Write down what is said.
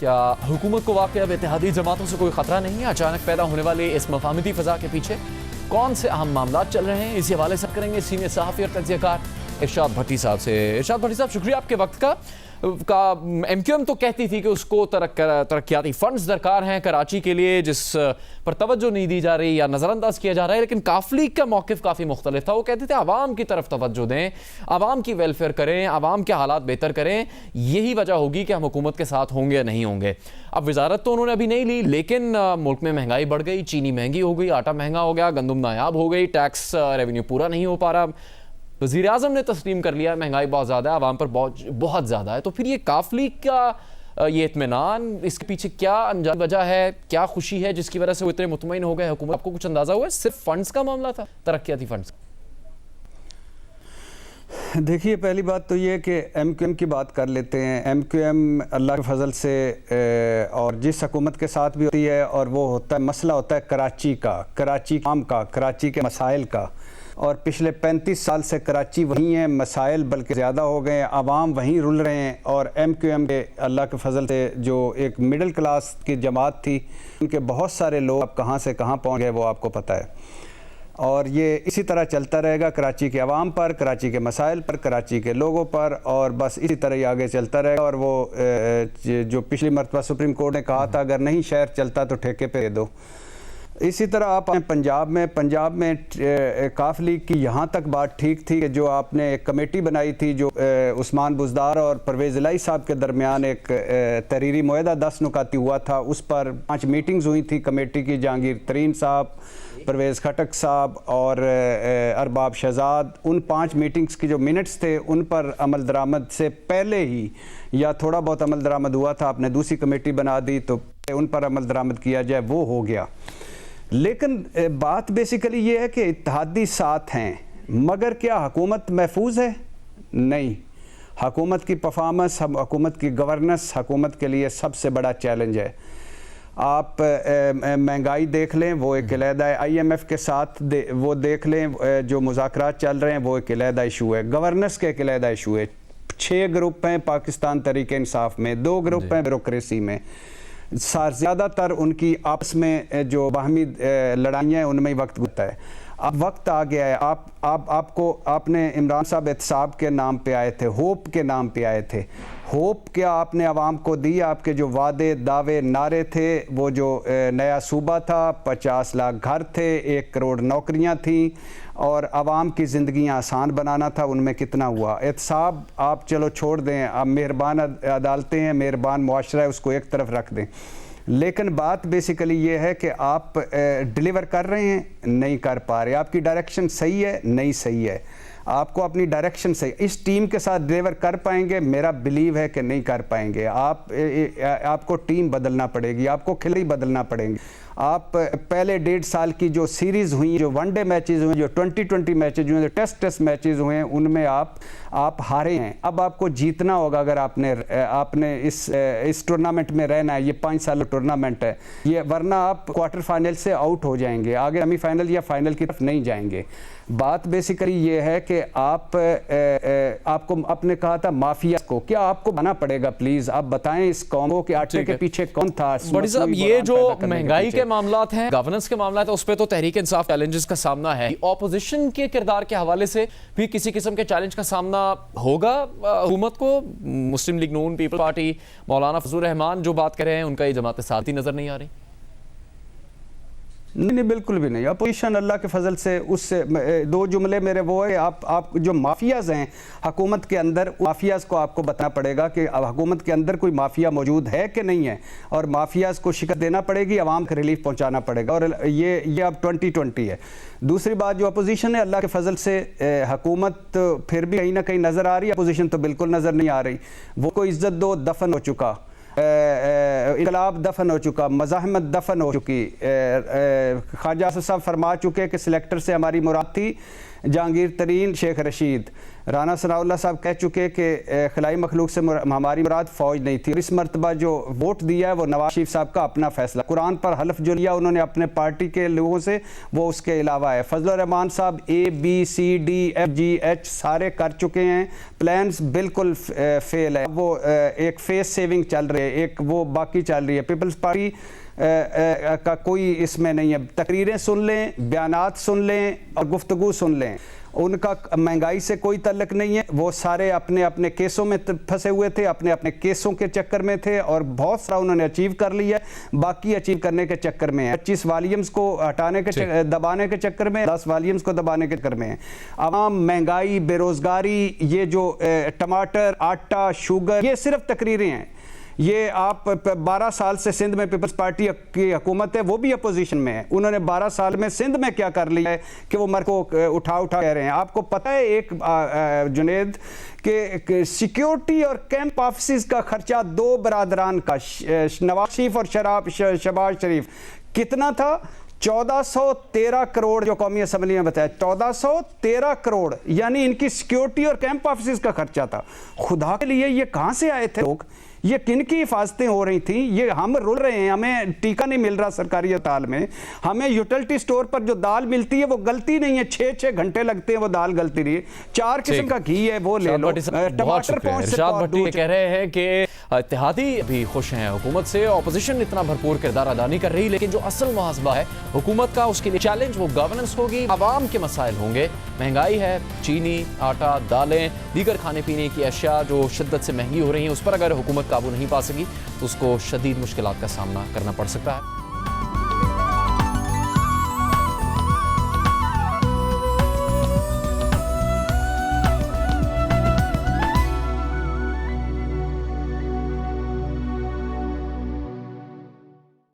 क्या हुकूमत को वाकई अब इत्तेहादी जमातों से कोई खतरा नहीं है? अचानक पैदा होने वाले इस मफाहमती फ़ज़ा के पीछे कौन से अहम मामला चल रहे हैं? इसी हवाले से करेंगे सीनियर सहाफ़ी और तज्ज़ियाकार इरशाद भट्टी साहब से। इरशाद भट्टी साहब, शुक्रिया आपके वक्त का। MQM तो कहती थी कि उसको तरक्याती फ़ंड्स दरकार हैं कराची के लिए, जिस पर तवज्जो नहीं दी जा रही या नज़रअंदाज किया जा रहा है, लेकिन काफ़ लीग का मौक़िफ़ काफ़ी मुख्तलिफ था। वो कहते थे आवाम की तरफ तवज्जो दें, आवाम की वेलफेयर करें, आवाम के हालात बेहतर करें, यही वजह होगी कि हम हुकूमत के साथ होंगे या नहीं होंगे। अब वजारत तो उन्होंने अभी नहीं ली, लेकिन मुल्क में महंगाई बढ़ गई, चीनी महंगी हो गई, आटा महंगा हो गया, गंदम नायाब हो गई, टैक्स रेवेन्यू पूरा नहीं हो पा रहा। वज़ीर आज़म ने तस्लीम कर लिया महंगाई बहुत ज़्यादा है, आवाम पर बहुत ज़्यादा है। तो फिर ये काफ़ लीग का ये इत्मीनान, इसके पीछे क्या अनजानी वजह है, क्या खुशी है जिसकी वजह से वो इतने मुतमईन हो गए हुकूमत? आपको कुछ अंदाज़ा हुआ है सिर्फ फ़ंड्स का मामला था, तरक्याती फ़ंड्स? देखिए, पहली बात तो ये कि MQM की बात कर लेते हैं। MQM अल्लाह के फजल से और जिस हुकूमत के साथ भी होती है, और वो होता है मसला होता है कराची का, कराची काम का, कराची के मसाइल का। और पिछले 35 साल से कराची वहीं है, मसाइल बल्कि ज़्यादा हो गए हैं, आवाम वहीं रुल रहे हैं। और MQM के अल्लाह के फजल से जो एक मिडिल क्लास की जमात थी, उनके बहुत सारे लोग अब कहाँ से कहाँ पहुँच गए वो आपको पता है। और ये इसी तरह चलता रहेगा कराची के अवाम पर, कराची के मसाइल पर, कराची के लोगों पर, और बस इसी तरह ही आगे चलता रहेगा। और वो जो पिछली मरतबा सुप्रीम कोर्ट ने कहा था, अगर नहीं शहर चलता तो ठेके पे दे दो। इसी तरह आप पंजाब में काफ़ लीग की यहाँ तक बात ठीक थी कि जो आपने एक कमेटी बनाई थी, जो उस्मान बुज़दार और परवेज़ इलाही साहब के दरमियान एक तहरीरी मुआहदा 10 नुकाती हुआ था, उस पर 5 मीटिंग्स हुई थी कमेटी की। जहांगीर तरीन साहब, परवेज़ खटक साहब और अरबाब शहजाद, उन 5 मीटिंग्स की जो मिनट्स थे उन पर अमल दरामद से पहले ही या थोड़ा बहुत अमल दरामद हुआ था, आपने दूसरी कमेटी बना दी तो उन पर अमल दरामद किया जाए, वो हो गया। लेकिन बात बेसिकली ये है कि इत्तेहादी साथ हैं, मगर क्या हुकूमत महफूज है? नहीं। हुकूमत की परफॉर्मेंस, हुकूमत की गवर्नेंस हुकूमत के लिए सबसे बड़ा चैलेंज है। आप महंगाई देख लें, वो एक अलहदा है। IMF के साथ वो देख लें, जो मुज़ाकरात चल रहे हैं वो एक अलहदा इशू है। गवर्नेंस के एक अलहदा इशू है। 6 ग्रुप हैं पाकिस्तान तहरीक इंसाफ में, 2 ग्रुप हैं ब्यूरोक्रेसी में। ज़्यादातर उनकी आपस में जो बाहमी लड़ाइयाँ हैं उनमें ही वक्त गुजरता है। अब वक्त आ गया है। आपने इमरान साहब एहतसाब के नाम पे आए थे, होप के नाम पे आए थे। होप क्या आपने आवाम को दी? आपके जो वादे दावे नारे थे, वो जो नया सूबा था, 50 लाख घर थे, 1 करोड़ नौकरियां थीं और आवाम की ज़िंदगियां आसान बनाना था, उनमें कितना हुआ? एहतसाब आप चलो छोड़ दें, आप मेहरबान अदालतें हैं, मेहरबान मुआशरा है, उसको एक तरफ रख दें। लेकिन बात बेसिकली ये है कि आप डिलीवर कर रहे हैं, नहीं कर पा रहे। आपकी डायरेक्शन सही है, नहीं सही है। आपको अपनी डायरेक्शन सही, इस टीम के साथ डिलीवर कर पाएंगे? मेरा बिलीव है कि नहीं कर पाएंगे। आपको टीम बदलना पड़ेगी, आपको खिलाड़ी बदलना पड़ेंगे। आप पहले 1.5 साल की जो सीरीज़ हुई, जो वनडे मैचेस हुए, जो 2020 मैचेस हुए, जो टेस्ट मैचेस हुए हैं, उनमें आप हारे हैं। अब आपको जीतना होगा अगर आपने इस टूर्नामेंट में रहना है। ये 5 साल टूर्नामेंट है ये, वरना आप क्वार्टर फाइनल से आउट हो जाएंगे, आगे सेमीफाइनल या फाइनल की तरफ नहीं जाएंगे। बात बेसिकली ये है कि आपको आपने कहा था माफिया को, क्या आपको बना पड़ेगा? प्लीज आप बताएं इस कौम को कि आटे के पीछे कौन था। बड़ी साहब, ये जो महंगाई के मामलात हैं, गवर्नेंस के मामलात हैं, उस पर तो तहरीक इंसाफ चैलेंजेस का सामना है। ऑपोजिशन के किरदार के हवाले से भी किसी किस्म के चैलेंज का सामना होगा हुकूमत को? मुस्लिम लीग नून, पीपल पार्टी, मौलाना फजल रहमान जो बात कर रहे हैं, उनका ये जमात साथ ही नजर नहीं आ रही? नहीं, बिल्कुल भी नहीं। अपोजिशन अल्लाह के फजल से, उससे 2 जुमले मेरे वो है, आप जो माफियाज हैं हुकूमत के अंदर, माफियाज को आपको बताना पड़ेगा कि हुकूमत के अंदर कोई माफिया मौजूद है कि नहीं है, और माफियाज को शिकस्त देना पड़ेगी, आवाम को रिलीफ पहुंचाना पड़ेगा। और ये अब 2020 है। दूसरी बात, जो अपोजिशन है अल्लाह के फजल से हुकूमत फिर भी कहीं ना कहीं नज़र आ रही है, अपोजिशन तो बिल्कुल नज़र नहीं आ रही। वो को इज्जत दो दफन हो चुका, इनकलाब दफन हो चुका, मज़ाहमत दफन हो चुकी। ख्वाजा साहब फरमा चुके कि सिलेक्टर से हमारी मुराद थी जहांगीर तरीन, शेख रशीद। राना सनाउल्लाह साहब कह चुके कि खलाई मखलूक से हमारी मुराद फ़ौज नहीं थी। इस मरतबा जो वोट दिया है वो नवाज शरीफ साहब का अपना फैसला। कुरान पर हल्फ जो लिया उन्होंने अपने पार्टी के लोगों से, वो उसके अलावा है। फजलुर रहमान साहब ABCDFGH सारे कर चुके हैं, प्लान्स बिल्कुल फेल है। वो एक फेस सेविंग चल रही है, एक वो बाकी चल रही है। पीपल्स पार्टी का कोई इसमें नहीं है। तकरीरें सुन लें, बयानात सुन लें और गुफ्तगू सुन लें, उनका महंगाई से कोई तल्लक नहीं है। वो सारे अपने अपने केसों में फंसे हुए थे, अपने अपने केसों के चक्कर में थे और बहुत सारा उन्होंने अचीव कर लिया, बाकी अचीव करने के चक्कर में है। 25 वॉल्यूम्स को हटाने के दबाने के चक्कर में, 10 वॉल्यूम्स को दबाने के चक्कर में है। आवाम, महंगाई, बेरोजगारी, ये जो टमाटर, आटा, शुगर, ये सिर्फ तकरीरें हैं। ये आप 12 साल से सिंध में पीपल्स पार्टी की हुकूमत है, वो भी अपोजिशन में है। उन्होंने 12 साल में सिंध में क्या कर लिया है कि वो मर को उठा कह रहे हैं। आपको पता है एक जुनेद कि सिक्योरिटी और कैंप ऑफिस का खर्चा 2 बरादरान का, नवाज शरीफ और शहबाज शरीफ, कितना था? 1413 करोड़ जो कौमी असम्बली में बताया, 1413 करोड़, यानी इनकी सिक्योरिटी और कैंप ऑफिस का खर्चा था। खुदा के लिए ये कहां से आए थे लोग? ये किन की हिफाजतें हो रही थी? ये हम रुल रहे हैं, हमें टीका नहीं मिल रहा सरकारी अस्पताल में, हमें यूटिलिटी स्टोर पर जो दाल मिलती है वो गलती नहीं है, 6-6 घंटे लगते हैं वो दाल गलती रही है। 4 किस्म का घी है वो ले लो। टमाटर इरशाद भट्टी कह रहे हैं कि इत्तेहादी भी खुश हैं हुकूमत से, ऑपोजिशन इतना भरपूर किरदार अदा नहीं कर रही, लेकिन जो असल मुहासबा है हुकूमत का, उसके लिए चैलेंज वो गवर्नेंस होगी, आवाम के मसाइल होंगे। महंगाई है, चीनी, आटा, दालें, दीगर खाने पीने की अशिया जो शिद्दत से महंगी हो रही हैं, उस पर अगर हुकूमत काबू नहीं पा सकी तो उसको शदीद मुश्किलात का सामना करना पड़ सकता है।